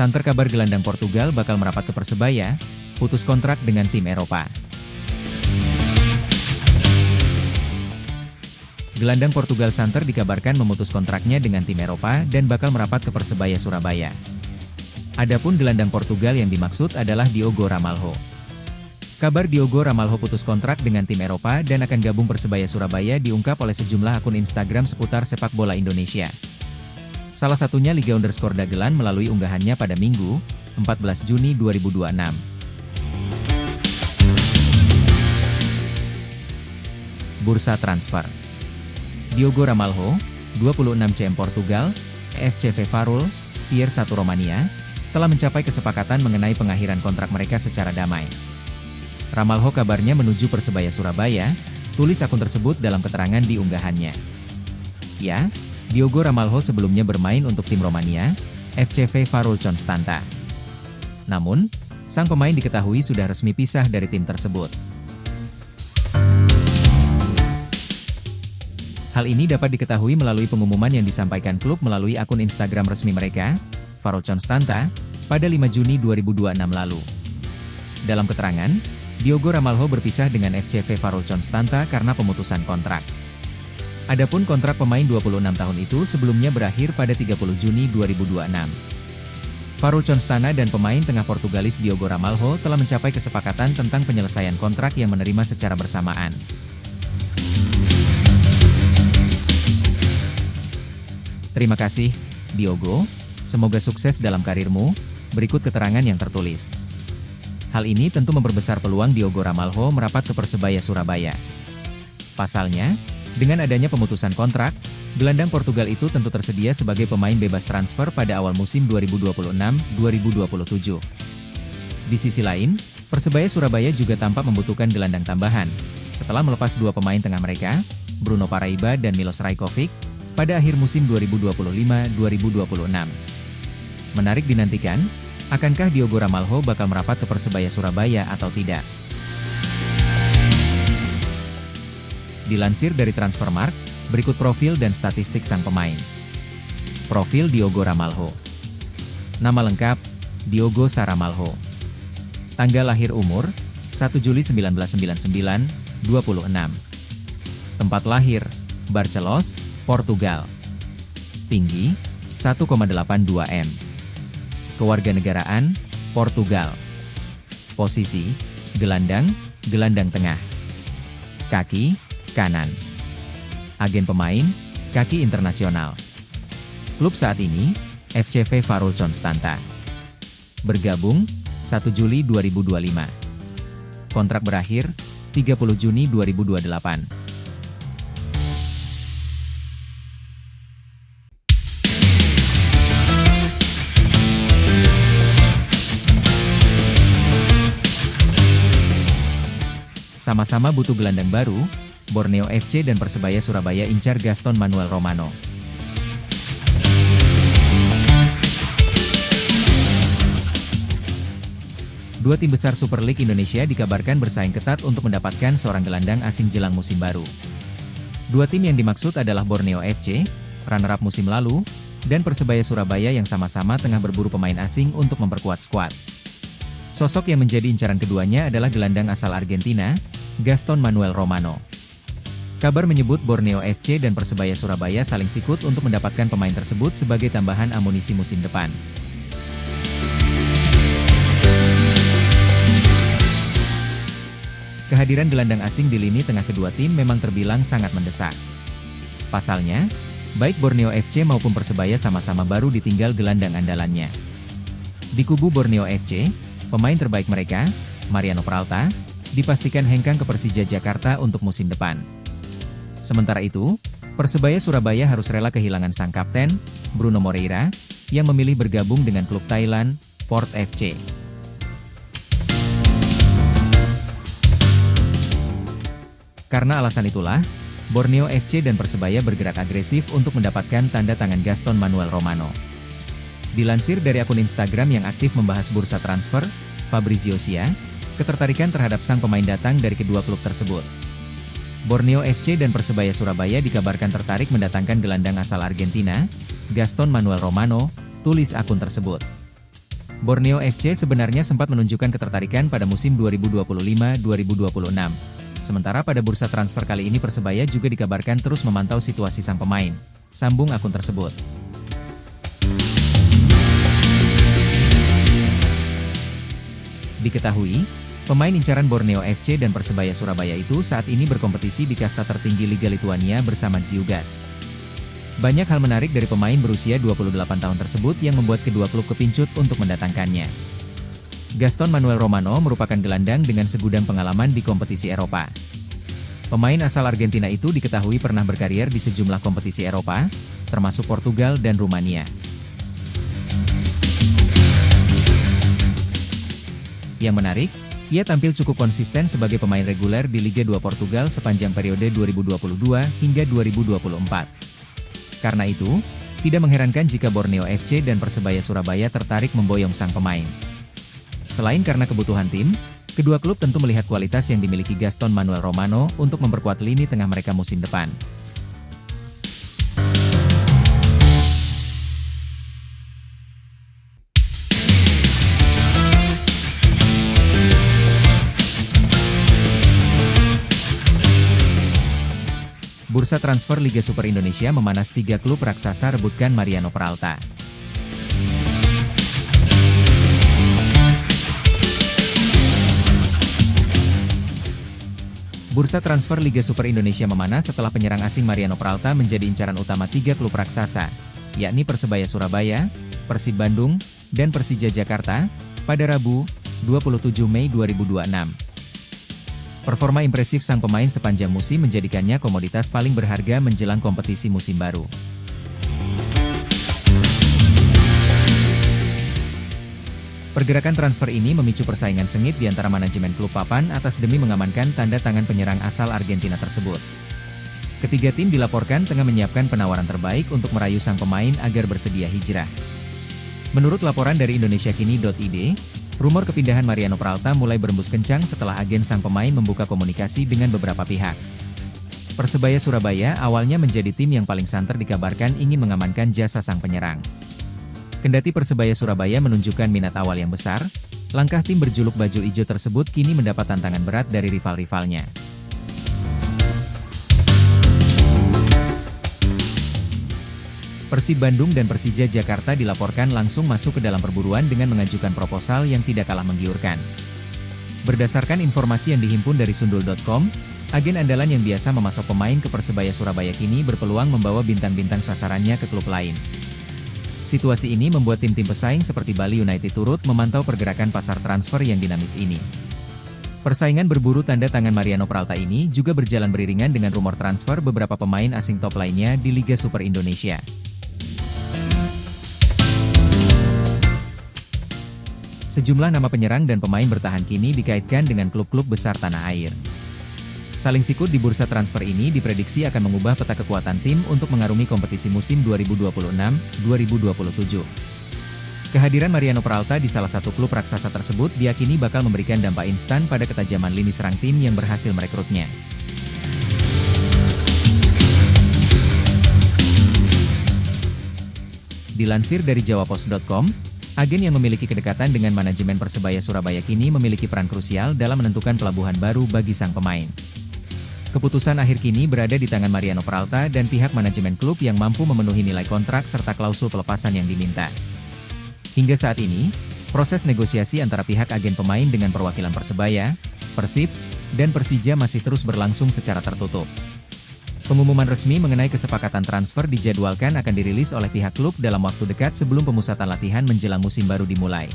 Santer kabar gelandang Portugal bakal merapat ke Persebaya, putus kontrak dengan tim Eropa. Gelandang Portugal Santer dikabarkan memutus kontraknya dengan tim Eropa dan bakal merapat ke Persebaya Surabaya. Adapun gelandang Portugal yang dimaksud adalah Diogo Ramalho. Kabar Diogo Ramalho putus kontrak dengan tim Eropa dan akan gabung Persebaya Surabaya diungkap oleh sejumlah akun Instagram seputar sepak bola Indonesia. Salah satunya Liga_Dagelan melalui unggahannya pada Minggu, 14 Juni 2026. Bursa transfer. Diogo Ramalho, 26 CM Portugal, FCV Farul, Tier 1 Romania, telah mencapai kesepakatan mengenai pengakhiran kontrak mereka secara damai. Ramalho kabarnya menuju Persebaya Surabaya, tulis akun tersebut dalam keterangan di unggahannya. Ya, Diogo Ramalho sebelumnya bermain untuk tim Romania, FCV Farul Constanta. Namun, sang pemain diketahui sudah resmi pisah dari tim tersebut. Hal ini dapat diketahui melalui pengumuman yang disampaikan klub melalui akun Instagram resmi mereka, Farul Constanta, pada 5 Juni 2026 lalu. Dalam keterangan, Diogo Ramalho berpisah dengan FCV Farul Constanta karena pemutusan kontrak. Adapun kontrak pemain 26 tahun itu sebelumnya berakhir pada 30 Juni 2026. Farul Constanta dan pemain tengah Portugalis Diogo Ramalho telah mencapai kesepakatan tentang penyelesaian kontrak yang menerima secara bersamaan. Terima kasih, Diogo. Semoga sukses dalam karirmu. Berikut keterangan yang tertulis. Hal ini tentu memperbesar peluang Diogo Ramalho merapat ke Persebaya Surabaya. Pasalnya, dengan adanya pemutusan kontrak, gelandang Portugal itu tentu tersedia sebagai pemain bebas transfer pada awal musim 2026-2027. Di sisi lain, Persebaya Surabaya juga tampak membutuhkan gelandang tambahan, setelah melepas dua pemain tengah mereka, Bruno Paraiba dan Milos Rajkovic, pada akhir musim 2025-2026. Menarik dinantikan, akankah Diogo Ramalho bakal merapat ke Persebaya Surabaya atau tidak? Dilansir dari Transfermarkt, berikut profil dan statistik sang pemain. Profil Diogo Ramalho. Nama lengkap, Diogo Saramalho. Tanggal lahir umur, 1 Juli 1999, 26. Tempat lahir, Barcelos, Portugal. Tinggi, 1,82 m. Kewarganegaraan, Portugal. Posisi, gelandang tengah. Kaki, kanan. Agen pemain, kaki internasional. Klub saat ini, FCV Farul Constanta. Bergabung, 1 Juli 2025. Kontrak berakhir, 30 Juni 2028. Sama-sama butuh gelandang baru, Borneo FC dan Persebaya Surabaya incar Gaston Manuel Romano. Dua tim besar Super League Indonesia dikabarkan bersaing ketat untuk mendapatkan seorang gelandang asing jelang musim baru. Dua tim yang dimaksud adalah Borneo FC, runner-up musim lalu, dan Persebaya Surabaya yang sama-sama tengah berburu pemain asing untuk memperkuat skuad. Sosok yang menjadi incaran keduanya adalah gelandang asal Argentina, Gaston Manuel Romano. Kabar menyebut Borneo FC dan Persebaya Surabaya saling sikut untuk mendapatkan pemain tersebut sebagai tambahan amunisi musim depan. Kehadiran gelandang asing di lini tengah kedua tim memang terbilang sangat mendesak. Pasalnya, baik Borneo FC maupun Persebaya sama-sama baru ditinggal gelandang andalannya. Di kubu Borneo FC, pemain terbaik mereka, Mariano Peralta, dipastikan hengkang ke Persija Jakarta untuk musim depan. Sementara itu, Persebaya Surabaya harus rela kehilangan sang kapten, Bruno Moreira, yang memilih bergabung dengan klub Thailand, Port FC. Karena alasan itulah, Borneo FC dan Persebaya bergerak agresif untuk mendapatkan tanda tangan Gaston Manuel Romano. Dilansir dari akun Instagram yang aktif membahas bursa transfer, Fabrizio Sia, ketertarikan terhadap sang pemain datang dari kedua klub tersebut. Borneo FC dan Persebaya Surabaya dikabarkan tertarik mendatangkan gelandang asal Argentina, Gaston Manuel Romano, tulis akun tersebut. Borneo FC sebenarnya sempat menunjukkan ketertarikan pada musim 2025-2026. Sementara pada bursa transfer kali ini Persebaya juga dikabarkan terus memantau situasi sang pemain. Sambung akun tersebut. Diketahui, pemain incaran Borneo FC dan Persebaya Surabaya itu saat ini berkompetisi di kasta tertinggi Liga Lituania bersama Džiugas. Banyak hal menarik dari pemain berusia 28 tahun tersebut yang membuat kedua klub kepincut untuk mendatangkannya. Gaston Manuel Romano merupakan gelandang dengan segudang pengalaman di kompetisi Eropa. Pemain asal Argentina itu diketahui pernah berkarier di sejumlah kompetisi Eropa, termasuk Portugal dan Rumania. Yang menarik, ia tampil cukup konsisten sebagai pemain reguler di Liga 2 Portugal sepanjang periode 2022 hingga 2024. Karena itu, tidak mengherankan jika Borneo FC dan Persebaya Surabaya tertarik memboyong sang pemain. Selain karena kebutuhan tim, kedua klub tentu melihat kualitas yang dimiliki Gaston Manuel Romano untuk memperkuat lini tengah mereka musim depan. Bursa transfer Liga Super Indonesia memanas 3 klub raksasa rebutkan Mariano Peralta. Bursa transfer Liga Super Indonesia memanas setelah penyerang asing Mariano Peralta menjadi incaran utama 3 klub raksasa, yakni Persebaya Surabaya, Persib Bandung, dan Persija Jakarta, pada Rabu, 27 Mei 2026. Performa impresif sang pemain sepanjang musim menjadikannya komoditas paling berharga menjelang kompetisi musim baru. Pergerakan transfer ini memicu persaingan sengit di antara manajemen klub papan atas demi mengamankan tanda tangan penyerang asal Argentina tersebut. Ketiga tim dilaporkan tengah menyiapkan penawaran terbaik untuk merayu sang pemain agar bersedia hijrah. Menurut laporan dari indonesiakini.id, rumor kepindahan Mariano Peralta mulai berembus kencang setelah agen sang pemain membuka komunikasi dengan beberapa pihak. Persebaya Surabaya awalnya menjadi tim yang paling santer dikabarkan ingin mengamankan jasa sang penyerang. Kendati Persebaya Surabaya menunjukkan minat awal yang besar, langkah tim berjuluk baju ijo tersebut kini mendapat tantangan berat dari rival-rivalnya. Persib Bandung dan Persija Jakarta dilaporkan langsung masuk ke dalam perburuan dengan mengajukan proposal yang tidak kalah menggiurkan. Berdasarkan informasi yang dihimpun dari sundul.com, agen andalan yang biasa memasok pemain ke Persebaya Surabaya kini berpeluang membawa bintang-bintang sasarannya ke klub lain. Situasi ini membuat tim-tim pesaing seperti Bali United turut memantau pergerakan pasar transfer yang dinamis ini. Persaingan berburu tanda tangan Mariano Peralta ini juga berjalan beriringan dengan rumor transfer beberapa pemain asing top lainnya di Liga Super Indonesia. Sejumlah nama penyerang dan pemain bertahan kini dikaitkan dengan klub-klub besar tanah air. Saling sikut di bursa transfer ini diprediksi akan mengubah peta kekuatan tim untuk mengarungi kompetisi musim 2026-2027. Kehadiran Mariano Peralta di salah satu klub raksasa tersebut diyakini bakal memberikan dampak instan pada ketajaman lini serang tim yang berhasil merekrutnya. Dilansir dari jawapos.com, agen yang memiliki kedekatan dengan manajemen Persebaya Surabaya kini memiliki peran krusial dalam menentukan pelabuhan baru bagi sang pemain. Keputusan akhir kini berada di tangan Mariano Peralta dan pihak manajemen klub yang mampu memenuhi nilai kontrak serta klausul pelepasan yang diminta. Hingga saat ini, proses negosiasi antara pihak agen pemain dengan perwakilan Persebaya, Persib, dan Persija masih terus berlangsung secara tertutup. Pengumuman resmi mengenai kesepakatan transfer dijadwalkan akan dirilis oleh pihak klub dalam waktu dekat sebelum pemusatan latihan menjelang musim baru dimulai.